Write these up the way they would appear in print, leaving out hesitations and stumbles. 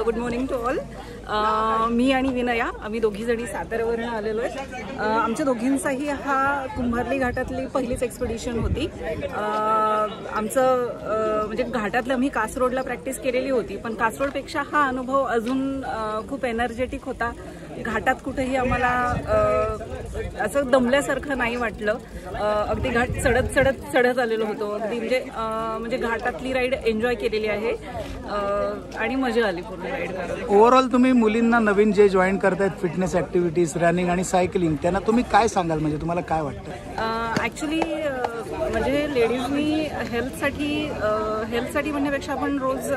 Good morning to all. मी आणि विनया आम्ही दोघी जणी साताऱ्यावरून आलेलो आहे. आमच्या दोघींचाही हा कुंभारली घाटातली पहिलीच एक्सपिडिशन होती. आमचं म्हणजे घाटातलं आम्ही कासरोडला प्रॅक्टिस केलेली होती, पण कासरोडपेक्षा हा अनुभव अजून खूप एनर्जेटिक होता. घाटात कुठेही आम्हाला असं दमल्यासारखं नाही वाटलं. अगदी घाट चढत आलेलो होतो. अगदी म्हणजे घाटातली राईड एन्जॉय केलेली आहे आणि मजा आली पूर्ण राईड करायला. ओव्हरऑल तुम्ही मुलींना नवीन जे जॉईन करतायत फिटनेस ऍक्टिव्हिटीज, रनिंग आणि सायकलिंग, त्यांना तुम्ही काय सांगाल? म्हणजे तुम्हाला काय वाटतं? ॲक्च्युली म्हणजे लेडीजनी हेल्थसाठी म्हणण्यापेक्षा आपण रोज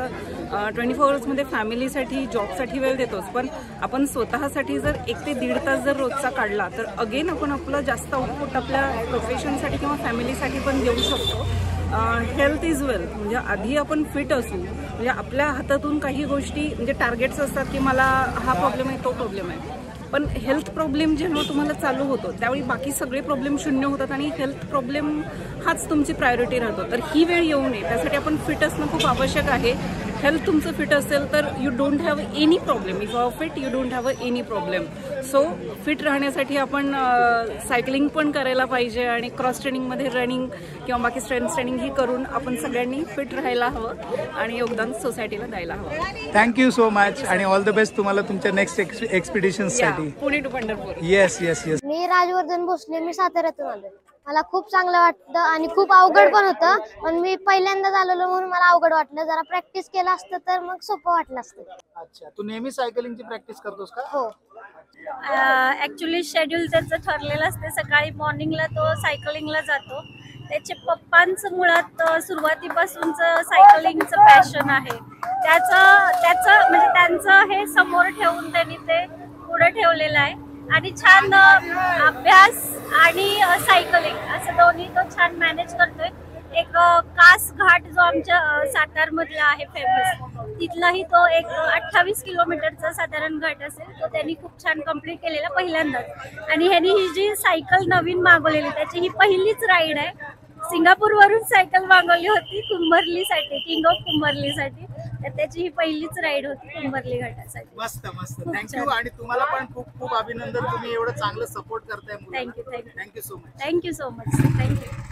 24 आवर्समध्ये फॅमिलीसाठी जॉबसाठी वेळ देतोच, पण आपण स्वतःसाठी जर 1 ते 1.5 तास जर रोजचा काढला तर अगेन आपण आपलं जास्त आउटपुट आपल्या प्रोफेशनसाठी किंवा फॅमिलीसाठी पण देऊ शकतो. Health is wealth. म्हणजे आधी आपण फिट असू, म्हणजे आपल्या हातातून काही गोष्टी म्हणजे टार्गेट्स असतात की मला हा प्रॉब्लेम आहे, तो प्रॉब्लेम आहे, पण हेल्थ प्रॉब्लेम जेव्हा तुम्हाला चालू होतो त्यावेळी बाकी सगळे प्रॉब्लेम शून्य होतात आणि हेल्थ प्रॉब्लेम हाच तुमची प्रायोरिटी राहतो. तर ही वेळ येऊ नये त्यासाठी आपण फिट असणं खूप आवश्यक आहे. हेल्थ तुमचं फिट असेल तर you don't have any problem. If you are fit you don't have any problem. So fit राहण्यासाठी आपण सायकलिंग पण करायला पाहिजे आणि क्रॉस ट्रेनिंगमध्ये रनिंग किंवा बाकी स्ट्रेंथ ट्रेनिंग ही करून आपण सगळ्यांनी फिट राहायला हवं आणि योगदान सोसायटीला द्यायला हवं. थँक्यू सो मच आणि ऑल द बेस्ट तुम्हाला तुमच्या नेक्स्ट एक्सपिडिशनसाठी. Pune to Pandharpur. Yes yes yes. मी राजवर्धन भोसले, मी साताऱ्यातून आलो. मला खूप चांगलं वाटतं आणि खूप अवघड पण होतं, पण मी पहिल्यांदाच आलेलो म्हणून मला अवघड वाटलं. जरा प्रॅक्टिस केलं असतं तर मग सोपं वाटलं असतं. अच्छा, तू नेहमी सायकलिंगची प्रॅक्टिस करतोस का? हो. ऍक्च्युली शेड्यूल त्याचं ठरलेलं असते. सकाळी मॉर्निंगला तो सायकलिंगला जातो. त्याचे पप्पांचं मुळात सुरुवातीपासूनचं सायकलिंगचं पॅशन आहे. त्याचं म्हणजे त्यांचं हे समोर ठेवून त्यांनी ते पुढे ठेवलेलं आहे आणि छान अभ्यास आणि सायकलिंग असं दोन्ही तो छान मॅनेज करतोय. एक कास घाट जो आमच्या सातारमधला आहे फेमस, तिथलाही तो एक 28 किलोमीटरचा साधारण घाट असेल, तो त्यांनी खूप छान कंप्लीट केलेला पहिल्यांदाच. आणि ह्यांनी ही जी सायकल नवीन मागवलेली त्याची ही पहिलीच राईड आहे. सिंगापूरवरून सायकल मागवली होती कुंभरलीसाठी, किंग ऑफ कुंभरलीसाठी, तर त्याची ही पहिलीच राईड होती कुंभरली घाटासाठी. मस्त मस्त. थँक्यू आणि तुम्हाला पण खूप खूप अभिनंदन. तुम्ही एवढं चांगलं सपोर्ट करताय. Thank you so much. Thank you so much. Thank you.